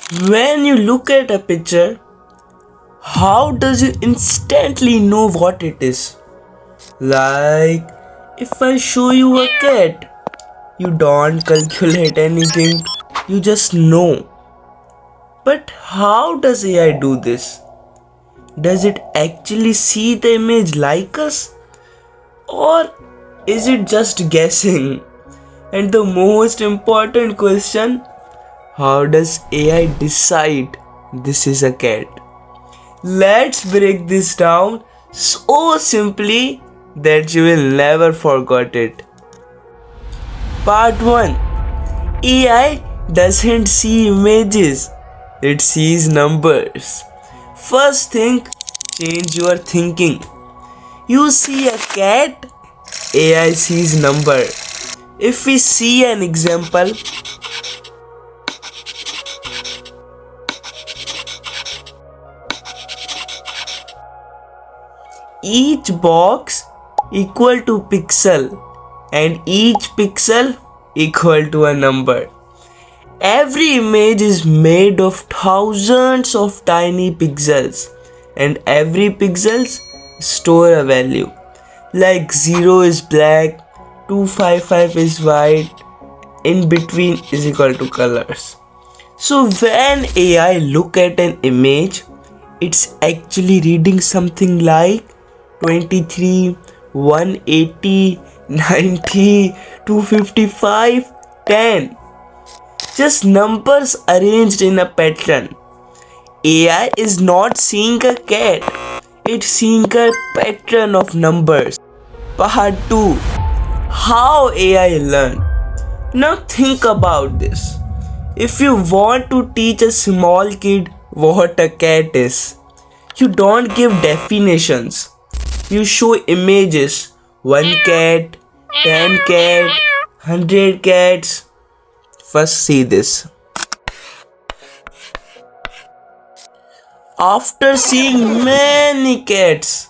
When you look at a picture, how does you instantly know what it is? Like, if I show you a cat, you don't calculate anything, you just know. But how does AI do this? Does it actually see the image like us? Or is it just guessing? And the most important question, how does AI decide this is a cat? Let's break this down so simply that you will never forget it. Part 1. AI doesn't see images, it sees numbers. First thing, change your thinking. You see a cat, AI sees number. If we see an example, each box equal to pixel and each pixel equal to a number. Every image is made of thousands of tiny pixels and every pixels store a value. Like 0 is black, 255 is white, in between is equal to colors. So when AI look at an image, it's actually reading something like 23, 180, 90, 255, 10. Just numbers arranged in a pattern. AI is not seeing a cat, it's seeing a pattern of numbers. Part 2. How AI learn. Now think about this. If you want to teach a small kid what a cat is, you don't give definitions. You show images. 1 cat, 10 cat, 100 cats. First see this. After seeing many cats,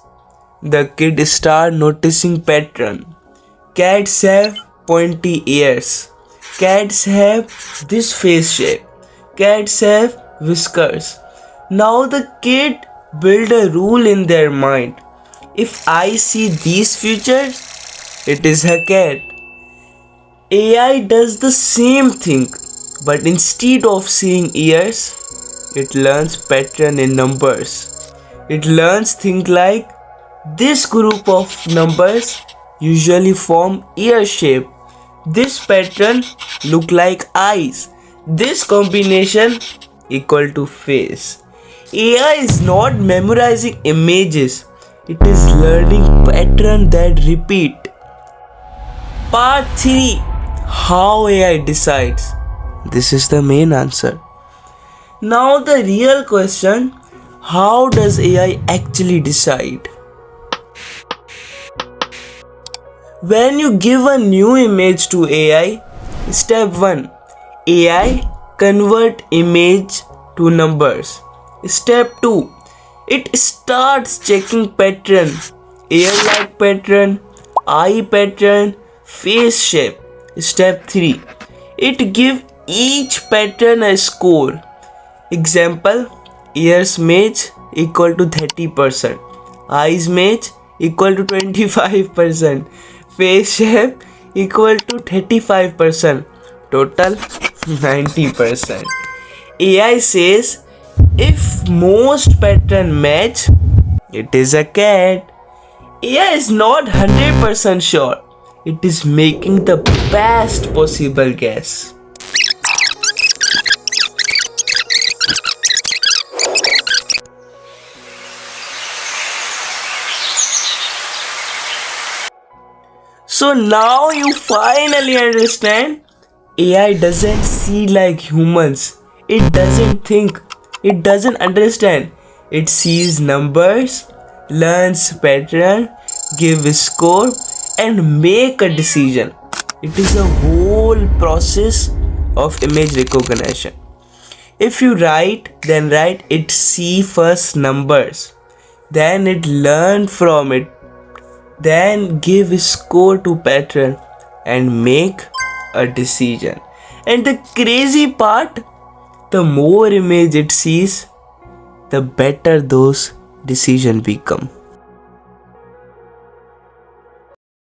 the kid start noticing pattern. Cats have pointy ears. Cats have this face shape. Cats have whiskers. Now the kid build a rule in their mind. If I see these features, it is a cat. AI does the same thing, but instead of seeing ears, it learns pattern in numbers. It learns things like this group of numbers usually form ear shape. This pattern look like eyes. This combination equal to face. AI is not memorizing images. It is learning pattern that repeat. Part 3. How AI decides. This is the main answer. Now the real question, how does AI actually decide? When you give a new image to AI, step 1. AI convert image to numbers. Step 2. It starts checking pattern, ear-like pattern, eye pattern, face shape. Step 3. It gives each pattern a score. Example, ears match equal to 30%, eyes match equal to 25%, face shape equal to 35%, total 90%. AI says if most pattern match, it is a cat. AI is not 100% sure. It is making the best possible guess. So now you finally understand AI doesn't see like humans. It doesn't think. It doesn't understand. It sees numbers, learns pattern, gives score and make a decision. It is a whole process of image recognition. If you write, then write it see first numbers. Then it learn from it. Then give a score to pattern and make a decision. And the crazy part, the more image it sees, the better those decisions become.